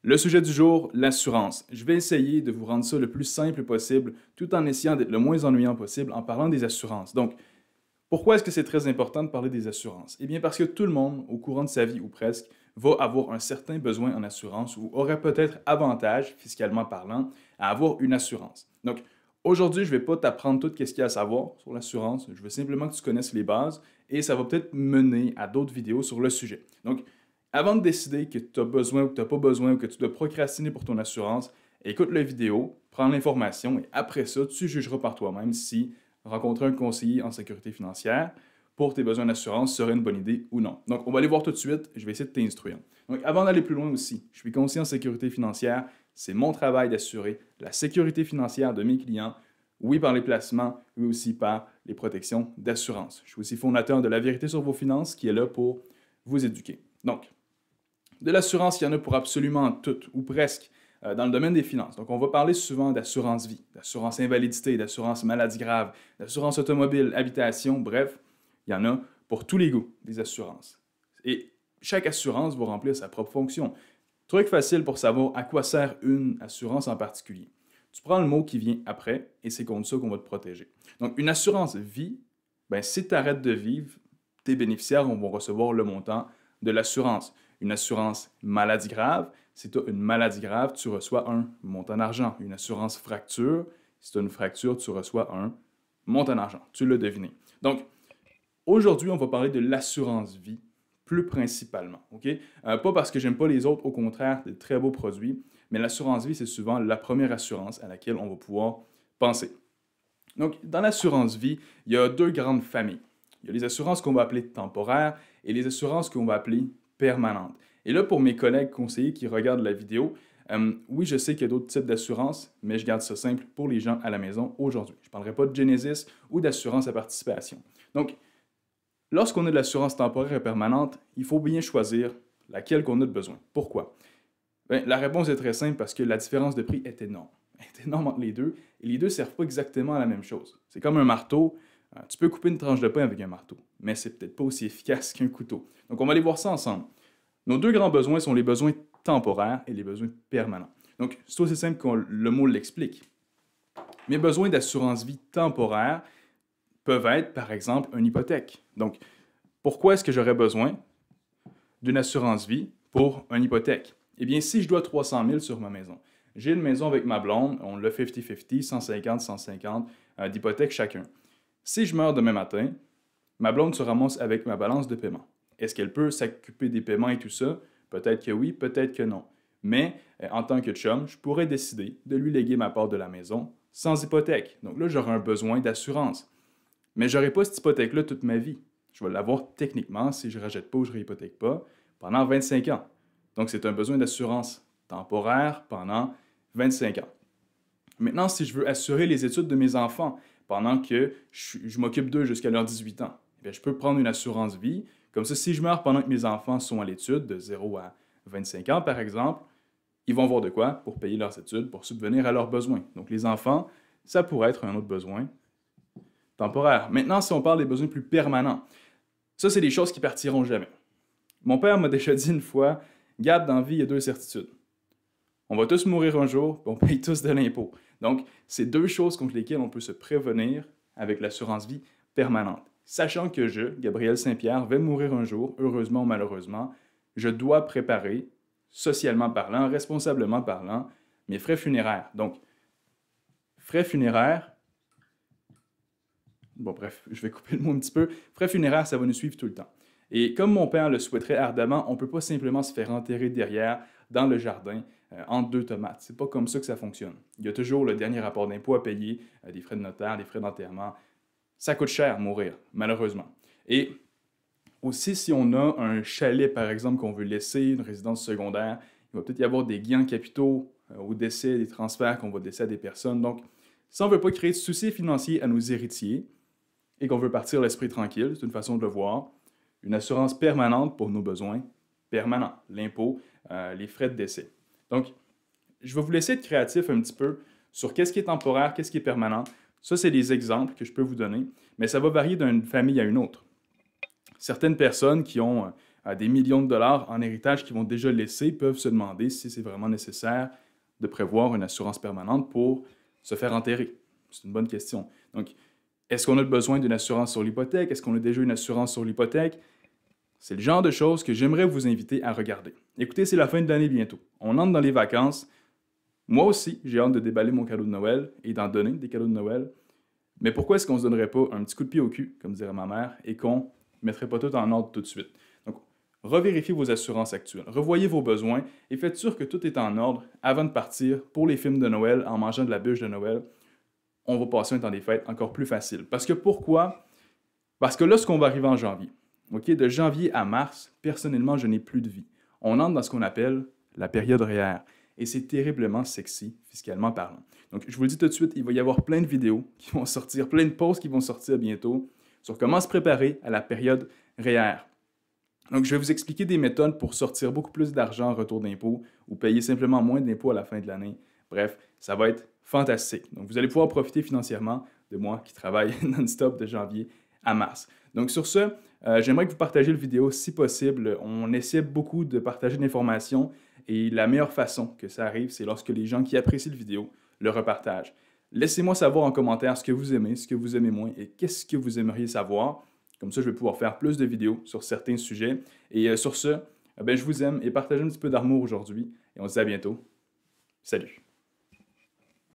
Le sujet du jour, l'assurance. Je vais essayer de vous rendre ça le plus simple possible, tout en essayant d'être le moins ennuyant possible en parlant des assurances. Donc, pourquoi est-ce que c'est très important de parler des assurances? Eh bien, parce que tout le monde, au courant de sa vie ou presque, va avoir un certain besoin en assurance ou aurait peut-être avantage, fiscalement parlant, à avoir une assurance. Donc, aujourd'hui, je ne vais pas t'apprendre tout ce qu'il y a à savoir sur l'assurance. Je veux simplement que tu connaisses les bases et ça va peut-être mener à d'autres vidéos sur le sujet. Donc, avant de décider que tu as besoin ou que tu n'as pas besoin ou que tu dois procrastiner pour ton assurance, écoute la vidéo, prends l'information et après ça, tu jugeras par toi-même si rencontrer un conseiller en sécurité financière pour tes besoins d'assurance serait une bonne idée ou non. Donc, on va aller voir tout de suite. Je vais essayer de t'instruire. Donc, avant d'aller plus loin aussi, je suis conseiller en sécurité financière. C'est mon travail d'assurer la sécurité financière de mes clients, oui par les placements, mais aussi par les protections d'assurance. Je suis aussi fondateur de La Vérité sur vos finances qui est là pour vous éduquer. Donc, de l'assurance, il y en a pour absolument tout, ou presque, dans le domaine des finances. Donc, on va parler souvent d'assurance vie, d'assurance invalidité, d'assurance maladie grave, d'assurance automobile, habitation, bref, il y en a pour tous les goûts, des assurances. Et chaque assurance va remplir sa propre fonction. Truc facile pour savoir à quoi sert une assurance en particulier. Tu prends le mot qui vient après et c'est contre ça qu'on va te protéger. Donc, une assurance vie, ben, si tu arrêtes de vivre, tes bénéficiaires vont recevoir le montant de l'assurance. Une assurance maladie grave, si tu as une maladie grave, tu reçois un montant d'argent. Une assurance fracture, si tu as une fracture, tu reçois un montant d'argent. Tu l'as deviné. Donc, aujourd'hui, on va parler de l'assurance vie, plus principalement. Okay? Pas parce que j'aime pas les autres, au contraire, des très beaux produits, mais l'assurance vie, c'est souvent la première assurance à laquelle on va pouvoir penser. Donc, dans l'assurance vie, il y a deux grandes familles. Il y a les assurances qu'on va appeler temporaires et les assurances qu'on va appeler permanentes. Et là, pour mes collègues conseillers qui regardent la vidéo, oui, je sais qu'il y a d'autres types d'assurances, mais je garde ça simple pour les gens à la maison aujourd'hui. Je ne parlerai pas de Genesis ou d'assurance à participation. Donc, lorsqu'on a de l'assurance temporaire et permanente, il faut bien choisir laquelle qu'on a de besoin. Pourquoi? Bien, la réponse est très simple parce que la différence de prix est énorme. Elle est énorme entre les deux et les deux ne servent pas exactement à la même chose. C'est comme un marteau. Tu peux couper une tranche de pain avec un marteau, mais c'est peut-être pas aussi efficace qu'un couteau. Donc, on va aller voir ça ensemble. Nos deux grands besoins sont les besoins temporaires et les besoins permanents. Donc, c'est aussi simple que le mot l'explique. Mes besoins d'assurance vie temporaire peuvent être, par exemple, une hypothèque. Donc, pourquoi est-ce que j'aurais besoin d'une assurance vie pour une hypothèque? Eh bien, si je dois 300 000 sur ma maison, j'ai une maison avec ma blonde, on l'a 50-50, 150-150 d'hypothèque chacun. Si je meurs demain matin, ma blonde se ramasse avec ma balance de paiement. Est-ce qu'elle peut s'occuper des paiements et tout ça? Peut-être que oui, peut-être que non. Mais en tant que chum, je pourrais décider de lui léguer ma part de la maison sans hypothèque. Donc là, j'aurai un besoin d'assurance. Mais je n'aurai pas cette hypothèque-là toute ma vie. Je vais l'avoir techniquement, si je ne rachète pas ou je ne réhypothèque pas, pendant 25 ans. Donc, c'est un besoin d'assurance temporaire pendant 25 ans. Maintenant, si je veux assurer les études de mes enfants pendant que je m'occupe d'eux jusqu'à leurs 18 ans, bien, je peux prendre une assurance vie. Comme ça, si je meurs pendant que mes enfants sont à l'étude, de 0 à 25 ans par exemple, ils vont avoir de quoi pour payer leurs études, pour subvenir à leurs besoins. Donc, les enfants, ça pourrait être un autre besoin temporaire. Maintenant, si on parle des besoins plus permanents, ça, c'est des choses qui partiront jamais. Mon père m'a déjà dit une fois, Gab, dans la vie, il y a deux certitudes. On va tous mourir un jour, puis on paye tous de l'impôt. Donc, c'est deux choses contre lesquelles on peut se prévenir avec l'assurance vie permanente. Sachant que je, Gabriel Saint-Pierre, vais mourir un jour, heureusement ou malheureusement, je dois préparer, socialement parlant, responsablement parlant, mes frais funéraires. Donc, frais funéraires, bon bref, je vais couper le mot un petit peu, frais funéraires, ça va nous suivre tout le temps. Et comme mon père le souhaiterait ardemment, on ne peut pas simplement se faire enterrer derrière, dans le jardin, entre deux tomates. C'est pas comme ça que ça fonctionne. Il y a toujours le dernier rapport d'impôt à payer, des frais de notaire, des frais d'enterrement. Ça coûte cher mourir, malheureusement. Et aussi, si on a un chalet, par exemple, qu'on veut laisser, une résidence secondaire, il va peut-être y avoir des gains de capitaux au décès, des transferts qu'on va laisser à des personnes. Donc, si on ne veut pas créer de soucis financiers à nos héritiers et qu'on veut partir l'esprit tranquille, c'est une façon de le voir, une assurance permanente pour nos besoins permanents, l'impôt, les frais de décès. Donc, je vais vous laisser être créatif un petit peu sur qu'est-ce qui est temporaire, qu'est-ce qui est permanent. Ça, c'est des exemples que je peux vous donner, mais ça va varier d'une famille à une autre. Certaines personnes qui ont des millions de dollars en héritage qu'ils vont déjà laisser peuvent se demander si c'est vraiment nécessaire de prévoir une assurance permanente pour se faire enterrer. C'est une bonne question. Donc, est-ce qu'on a besoin d'une assurance sur l'hypothèque? Est-ce qu'on a déjà une assurance sur l'hypothèque? C'est le genre de choses que j'aimerais vous inviter à regarder. Écoutez, c'est la fin de l'année bientôt. On entre dans les vacances. Moi aussi, j'ai hâte de déballer mon cadeau de Noël et d'en donner des cadeaux de Noël. Mais pourquoi est-ce qu'on ne se donnerait pas un petit coup de pied au cul, comme dirait ma mère, et qu'on ne mettrait pas tout en ordre tout de suite? Donc, revérifiez vos assurances actuelles, revoyez vos besoins et faites sûr que tout est en ordre avant de partir pour les films de Noël en mangeant de la bûche de Noël. On va passer un temps des fêtes encore plus facile. Parce que pourquoi? Parce que lorsqu'on va arriver en janvier, OK, de janvier à mars, personnellement, je n'ai plus de vie. On entre dans ce qu'on appelle la période REER. Et c'est terriblement sexy, fiscalement parlant. Donc, je vous le dis tout de suite, il va y avoir plein de vidéos qui vont sortir, plein de posts qui vont sortir bientôt sur comment se préparer à la période REER. Donc, je vais vous expliquer des méthodes pour sortir beaucoup plus d'argent en retour d'impôt ou payer simplement moins d'impôts à la fin de l'année. Bref, ça va être fantastique. Donc, vous allez pouvoir profiter financièrement de moi qui travaille non-stop de janvier à mars. Donc, sur ce, j'aimerais que vous partagiez la vidéo si possible. On essaie beaucoup de partager de l'information et la meilleure façon que ça arrive, c'est lorsque les gens qui apprécient la vidéo le repartagent. Laissez-moi savoir en commentaire ce que vous aimez moins et qu'est-ce que vous aimeriez savoir. Comme ça, je vais pouvoir faire plus de vidéos sur certains sujets. Et sur ce, je vous aime et partagez un petit peu d'amour aujourd'hui. Et on se dit à bientôt. Salut!